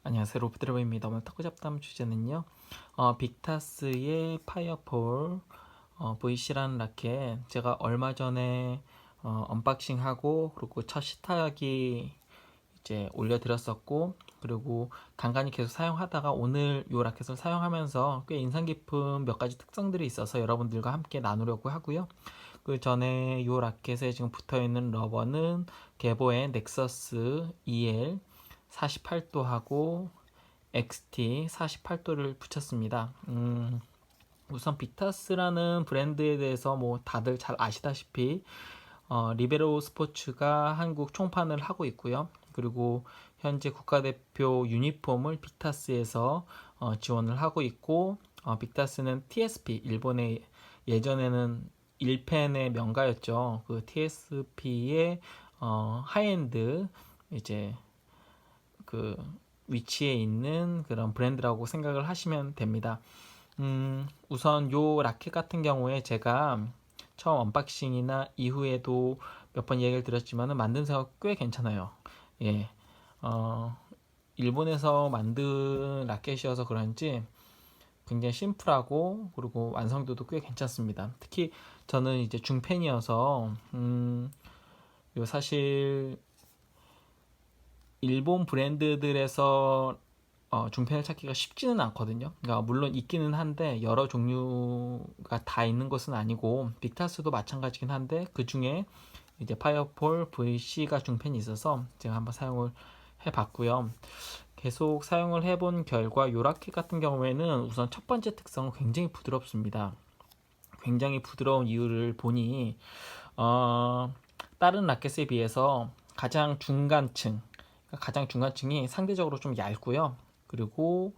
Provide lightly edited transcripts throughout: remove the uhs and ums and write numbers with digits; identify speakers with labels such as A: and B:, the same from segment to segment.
A: 안녕하세요, 로프드러버입니다. 오늘 탁구 잡담 주제는요, 빅타스의 파이어폴 VC라는 라켓 제가 얼마 전에 언박싱하고 그리고 첫 시타하기 이제 올려드렸었고, 그리고 간간히 계속 사용하다가 오늘 이 라켓을 사용하면서 꽤 인상 깊은 몇 가지 특성들이 있어서 여러분들과 함께 나누려고 하고요. 그 전에 이 라켓에 지금 붙어 있는 러버는 개보의 넥서스 EL 48도하고 XT 48도를 붙였습니다. 우선 빅타스라는 브랜드에 대해서 뭐 다들 잘 아시다시피 리베로 스포츠가 한국 총판을 하고 있고요. 그리고 현재 국가대표 유니폼을 빅타스에서 지원을 하고 있고, 빅타스는 TSP, 일본의 예전에는 일펜의 명가였죠. 그 TSP의 하이엔드 이제 그 위치에 있는 그런 브랜드라고 생각을 하시면 됩니다. 우선 요 라켓 같은 경우에 제가 처음 언박싱이나 이후에도 몇 번 얘기를 드렸지만은 만듦새가 꽤 괜찮아요. 예, 일본에서 만든 라켓이어서 그런지 굉장히 심플하고 그리고 완성도도 꽤 괜찮습니다. 특히 저는 이제 중팬이어서 요 사실 일본 브랜드들에서 중펜을 찾기가 쉽지는 않거든요. 그러니까 물론 있기는 한데 여러 종류가 다 있는 것은 아니고 빅타스도 마찬가지긴 한데 그 중에 이제 파이어폴 VC가 중펜이 있어서 제가 한번 사용을 해봤고요. 계속 사용을 해본 결과 요 라켓 같은 경우에는 우선 첫 번째 특성은 굉장히 부드럽습니다. 굉장히 부드러운 이유를 보니 다른 라켓에 비해서 가장 중간층이 상대적으로 좀 얇고요. 그리고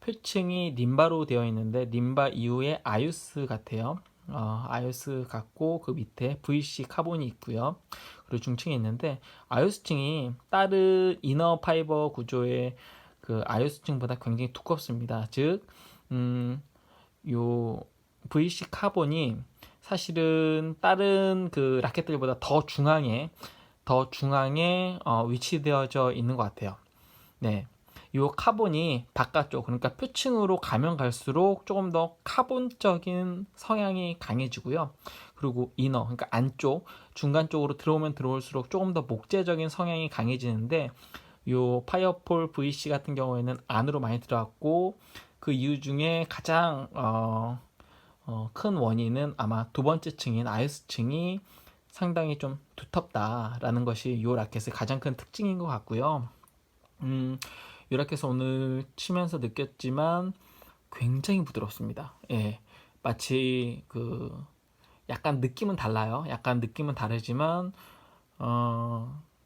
A: 표층이 림바로 되어 있는데 림바 이후에 아유스 같아요. 아유스 같고 그 밑에 VC 카본이 있고요. 그리고 중층이 있는데 아유스층이 다른 이너 파이버 구조의 그 아유스층보다 굉장히 두껍습니다. 즉, 요 VC 카본이 사실은 다른 그 라켓들보다 더 중앙에 위치되어져 있는 것 같아요. 네, 요 카본이 바깥쪽, 그러니까 표층으로 가면 갈수록 조금 더 카본적인 성향이 강해지고요. 그리고 이너, 그러니까 안쪽, 중간 쪽으로 들어오면 들어올수록 조금 더 목재적인 성향이 강해지는데 요 파이어폴 VC 같은 경우에는 안으로 많이 들어갔고, 그 이유 중에 가장 큰 원인은 아마 두 번째 층인 아이스층이 상당히 좀 두텁다라는 것이 이 라켓의 가장 큰 특징인 것 같고요. 이 라켓을 오늘 치면서 느꼈지만 굉장히 부드럽습니다. 예, 마치 그 약간 느낌은 달라요. 약간 느낌은 다르지만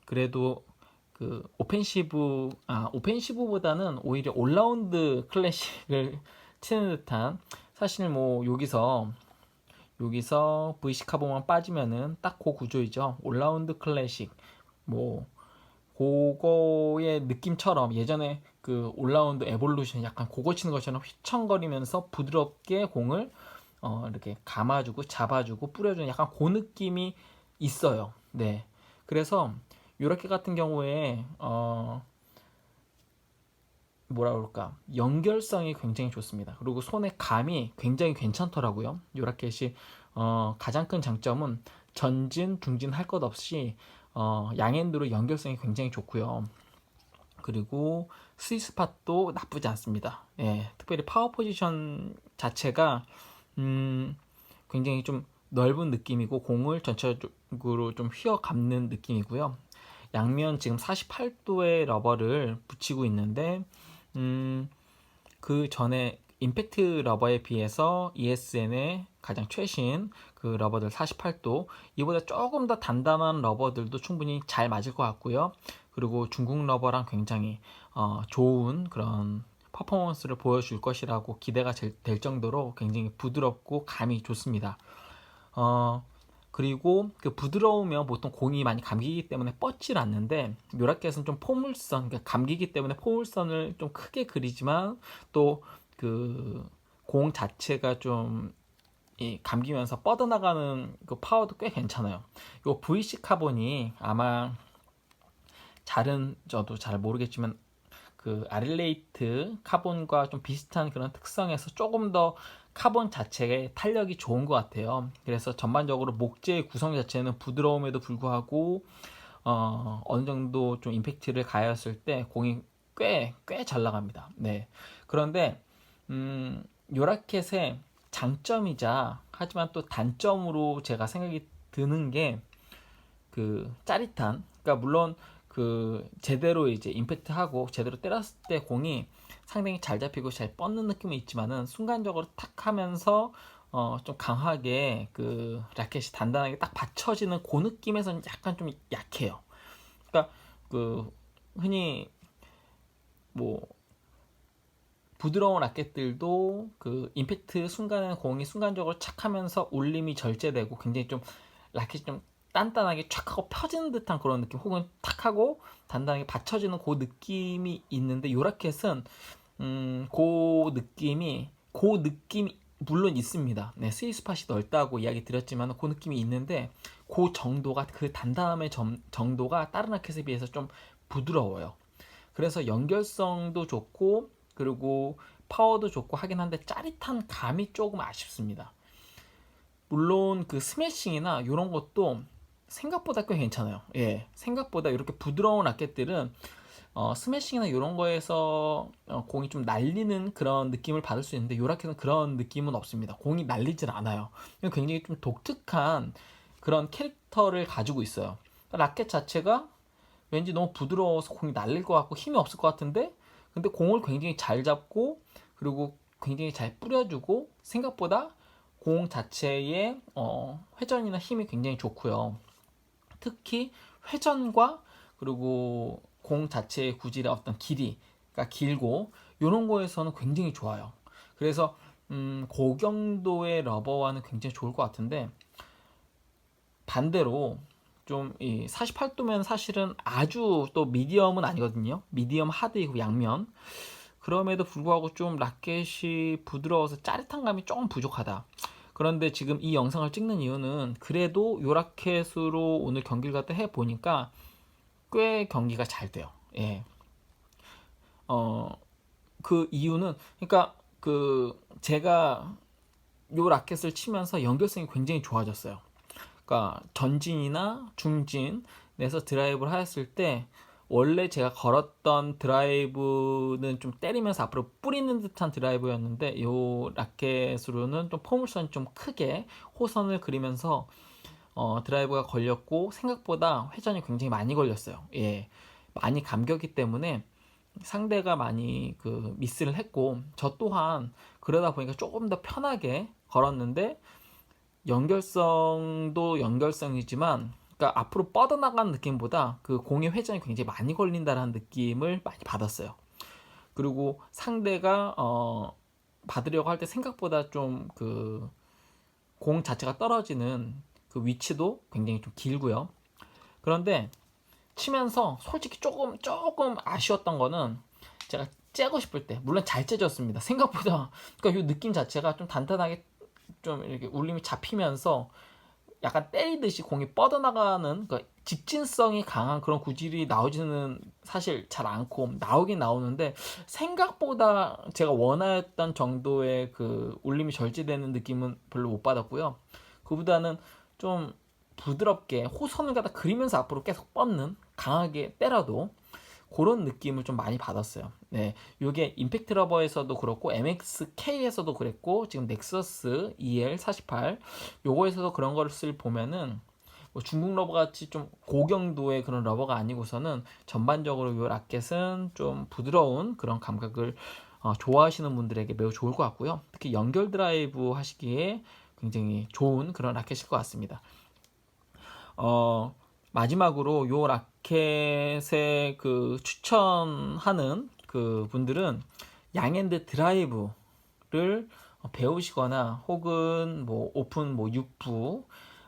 A: 그래도 그 오펜시브보다는 오히려 올라운드 클래식을 치는 듯한, 사실 뭐 여기서 VC 카본만 빠지면은 딱 그 구조이죠. 올라운드 클래식. 뭐 그거의 느낌처럼 예전에 그 올라운드 에볼루션 약간 그거 치는 것처럼 휘청거리면서 부드럽게 공을 이렇게 감아주고 잡아주고 뿌려주는 약간 그 느낌이 있어요. 네. 그래서 요렇게 같은 경우에 뭐라 그럴까, 연결성이 굉장히 좋습니다. 그리고 손의 감이 굉장히 괜찮더라고요. 요 라켓이 가장 큰 장점은 전진 중진 할 것 없이 양핸드로 연결성이 굉장히 좋고요. 그리고 스위스팟도 나쁘지 않습니다. 예, 특별히 파워 포지션 자체가 굉장히 좀 넓은 느낌이고 공을 전체적으로 좀 휘어 감는 느낌이고요. 양면 지금 48도의 러버를 붙이고 있는데 그 전에 임팩트 러버에 비해서 ESN의 가장 최신 그 러버들 48도, 이보다 조금 더 단단한 러버들도 충분히 잘 맞을 것 같고요. 그리고 중국 러버랑 굉장히 좋은 그런 퍼포먼스를 보여줄 것이라고 기대가 될 정도로 굉장히 부드럽고 감이 좋습니다. 그리고 그 부드러우면 보통 공이 많이 감기기 때문에 뻗질 않는데 요라켓은 좀 포물선, 그러니까 감기기 때문에 포물선을 좀 크게 그리지만 또 그 공 자체가 좀 감기면서 뻗어나가는 그 파워도 꽤 괜찮아요. 요 VC 카본이 아마 잘은 저도 잘 모르겠지만 그 아릴레이트 카본과 좀 비슷한 그런 특성에서 조금 더 카본 자체의 탄력이 좋은 것 같아요. 그래서 전반적으로 목재의 구성 자체는 부드러움에도 불구하고 어느 정도 좀 임팩트를 가했을 때 공이 꽤 잘 나갑니다. 네. 그런데 요 라켓의 장점이자 하지만 또 단점으로 제가 생각이 드는 게 그 짜릿한, 그러니까 물론 그 제대로 이제 임팩트하고 제대로 때렸을 때 공이 상당히 잘 잡히고 잘 뻗는 느낌이 있지만은 순간적으로 탁 하면서 좀 강하게 그 라켓이 단단하게 딱 받쳐지는 그 느낌에서는 약간 좀 약해요. 그러니까 그 흔히 뭐 부드러운 라켓들도 그 임팩트 순간에 공이 순간적으로 착 하면서 울림이 절제되고 굉장히 좀 라켓이 좀 단단하게 촥 하고 펴지는 듯한 그런 느낌, 혹은 탁 하고 단단하게 받쳐지는 그 느낌이 있는데 요 라켓은 그 느낌이 물론 있습니다. 네, 스윗 스팟이 넓다고 이야기 드렸지만 그 느낌이 있는데 그 정도가, 그 단단함의 정도가 다른 라켓에 비해서 좀 부드러워요. 그래서 연결성도 좋고 그리고 파워도 좋고 하긴 한데 짜릿한 감이 조금 아쉽습니다. 물론 그 스매싱이나 이런 것도 생각보다 꽤 괜찮아요. 예, 생각보다 이렇게 부드러운 라켓들은 스매싱이나 이런 거에서 공이 좀 날리는 그런 느낌을 받을 수 있는데 요 라켓은 그런 느낌은 없습니다. 공이 날리질 않아요. 굉장히 좀 독특한 그런 캐릭터를 가지고 있어요. 라켓 자체가 왠지 너무 부드러워서 공이 날릴 것 같고 힘이 없을 것 같은데, 근데 공을 굉장히 잘 잡고 그리고 굉장히 잘 뿌려주고 생각보다 공 자체의 회전이나 힘이 굉장히 좋고요. 특히 회전과 그리고 공 자체의 구질의 어떤 길이가 길고 이런 거에서는 굉장히 좋아요. 그래서 고경도의 러버와는 굉장히 좋을 것 같은데, 반대로 좀 이 48도면 사실은 아주 또 미디엄은 아니거든요. 미디엄 하드이고 양면. 그럼에도 불구하고 좀 라켓이 부드러워서 짜릿한 감이 조금 부족하다. 그런데 지금 이 영상을 찍는 이유는 그래도 요 라켓으로 오늘 경기를 갖다 해보니까 꽤 경기가 잘 돼요. 예. 그 이유는, 그러니까 그 제가 요 라켓을 치면서 연결성이 굉장히 좋아졌어요. 그러니까 전진이나 중진에서 드라이브를 하였을 때 원래 제가 걸었던 드라이브는 좀 때리면서 앞으로 뿌리는 듯한 드라이브였는데 이 라켓으로는 좀 포물선이 좀 크게 호선을 그리면서 드라이브가 걸렸고 생각보다 회전이 굉장히 많이 걸렸어요. 예, 많이 감겼기 때문에 상대가 많이 그 미스를 했고 저 또한 그러다 보니까 조금 더 편하게 걸었는데 연결성도 연결성이지만, 그러니까 앞으로 뻗어나가는 느낌보다 그 공의 회전이 굉장히 많이 걸린다는 느낌을 많이 받았어요. 그리고 상대가 받으려고 할 때 생각보다 좀 그 공 자체가 떨어지는 그 위치도 굉장히 좀 길고요. 그런데 치면서 솔직히 조금 아쉬웠던 거는 제가 째고 싶을 때, 물론 잘 째졌습니다. 생각보다 그러니까 이 느낌 자체가 좀 단단하게 좀 이렇게 울림이 잡히면서 약간 때리듯이 공이 뻗어나가는, 그러니까 직진성이 강한 그런 구질이 나오지는 사실 잘 않고 나오긴 나오는데 생각보다 제가 원하였던 정도의 그 울림이 절제되는 느낌은 별로 못 받았고요. 그보다는 좀 부드럽게 호선을 갖다 그리면서 앞으로 계속 뻗는, 강하게 때려도 그런 느낌을 좀 많이 받았어요. 네, 이게 임팩트 러버에서도 그렇고 MXK에서도 그랬고 지금 넥서스 EL48 요거에서도 그런 것을 보면은 뭐 중국 러버 같이 좀 고경도의 그런 러버가 아니고서는 전반적으로 이 라켓은 좀 부드러운 그런 감각을 좋아하시는 분들에게 매우 좋을 것 같고요. 특히 연결 드라이브 하시기에 굉장히 좋은 그런 라켓일 것 같습니다. 마지막으로 요 라켓에 그 추천하는 그 분들은 양핸드 드라이브를 배우시거나 혹은 뭐 오픈 뭐 6부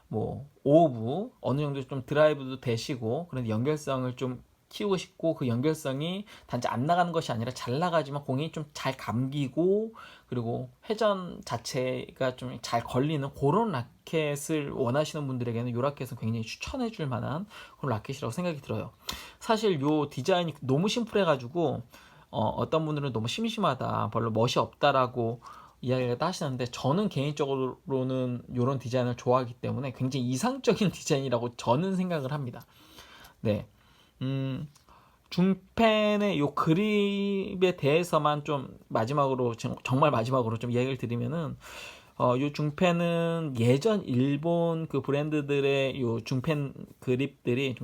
A: 뭐 5부 어느 정도 좀 드라이브도 되시고 그런 연결성을 좀 키우고 싶고 그 연결성이 단지 안 나가는 것이 아니라 잘 나가지만 공이 좀 잘 감기고 그리고 회전 자체가 좀 잘 걸리는 그런 라켓을 원하시는 분들에게는 이 라켓은 굉장히 추천해 줄 만한 그런 라켓이라고 생각이 들어요. 사실 이 디자인이 너무 심플해 가지고 어떤 분들은 너무 심심하다, 별로 멋이 없다라고 이야기를 하시는데, 저는 개인적으로는 이런 디자인을 좋아하기 때문에 굉장히 이상적인 디자인이라고 저는 생각을 합니다. 네. 중펜의 요 그립에 대해서만 좀 마지막으로, 정말 마지막으로 좀 이야기를 드리면은, 요 중펜은 예전 일본 그 브랜드들의 요 중펜 그립들이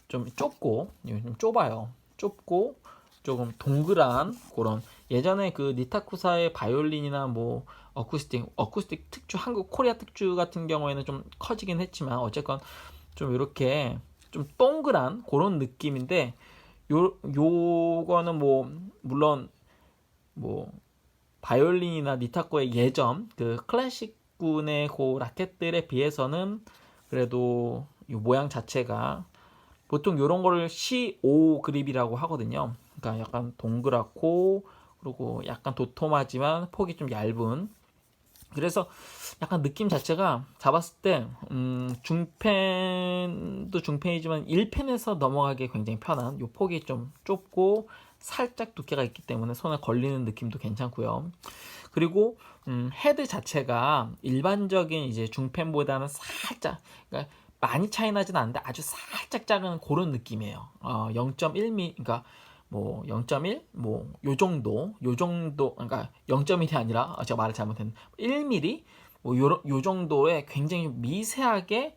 A: 좀 좁고, 좀 좁아요. 좁고, 조금 동그란 그런, 예전에 그 니타쿠사의 바이올린이나 뭐 어쿠스틱 특주, 한국 코리아 특주 같은 경우에는 좀 커지긴 했지만, 어쨌건 좀 이렇게 좀 동그란 그런 느낌인데, 요거는 뭐 물론 뭐 바이올린이나 니타코의 예전 그 클래식군의 그 라켓들에 비해서는 그래도 이 모양 자체가, 보통 이런 거를 C5 그립이라고 하거든요. 그러니까 약간 동그랗고, 그리고 약간 도톰하지만 폭이 좀 얇은, 그래서 약간 느낌 자체가 잡았을 때 중펜도 중펜이지만 1펜에서 넘어가기 굉장히 편한, 요 폭이 좀 좁고 살짝 두께가 있기 때문에 손에 걸리는 느낌도 괜찮고요. 그리고 헤드 자체가 일반적인 이제 중펜보다는 살짝, 그러니까 많이 차이 나진 않는데 아주 살짝 작은 그런 느낌이에요. 0.1mm, 그러니까 뭐 0.1, 뭐 요 정도, 그러니까 0.1이 아니라, 제가 말을 잘못했는데 1mm, 뭐 요 정도의 굉장히 미세하게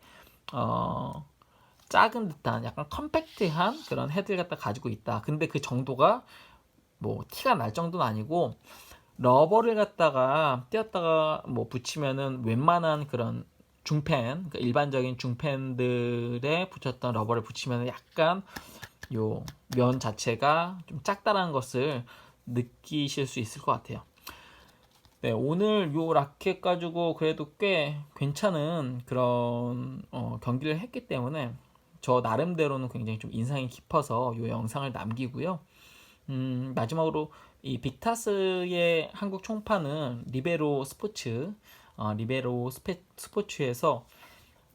A: 작은 듯한 약간 컴팩트한 그런 헤드를 갖다 가지고 있다. 근데 그 정도가 뭐 티가 날 정도는 아니고, 러버를 갖다가 띄었다가 뭐 붙이면은 웬만한 그런 중펜, 그러니까 일반적인 중펜들에 붙였던 러버를 붙이면 약간 요 면 자체가 좀 작다라는 것을 느끼실 수 있을 것 같아요. 네, 오늘 요 라켓 가지고 그래도 꽤 괜찮은 그런 경기를 했기 때문에 저 나름대로는 굉장히 좀 인상이 깊어서 요 영상을 남기고요. 마지막으로 이 빅타스의 한국 총판은 리베로 스포츠, 스포츠에서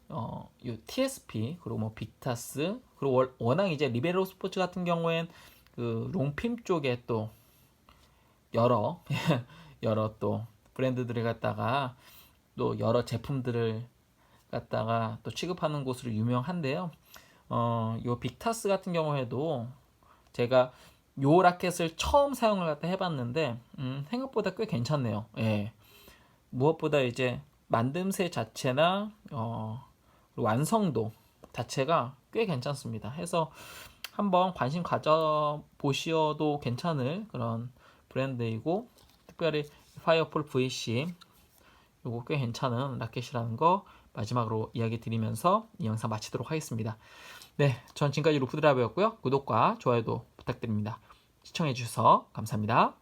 A: 요 TSP, 그리고 뭐 빅타스, 그리고 워낙 이제 리베로 스포츠 같은 경우엔 그 롱핌 쪽에 또 여러 여러 또 브랜드들을 갖다가 또 여러 제품들을 갖다가 또 취급하는 곳으로 유명한데요. 요 빅타스 같은 경우에도 제가 요 라켓을 처음 사용을 갖다 해봤는데 생각보다 꽤 괜찮네요. 예. 무엇보다 이제 만듦새 자체나 완성도 자체가 꽤 괜찮습니다. 해서 한번 관심 가져 보시어도 괜찮을 그런 브랜드이고, 특별히 파이어폴 VC 요거 꽤 괜찮은 라켓이라는 거 마지막으로 이야기 드리면서 이 영상 마치도록 하겠습니다. 네, 전 지금까지 루프드라이버였고요. 구독과 좋아요도 부탁드립니다. 시청해 주셔서 감사합니다.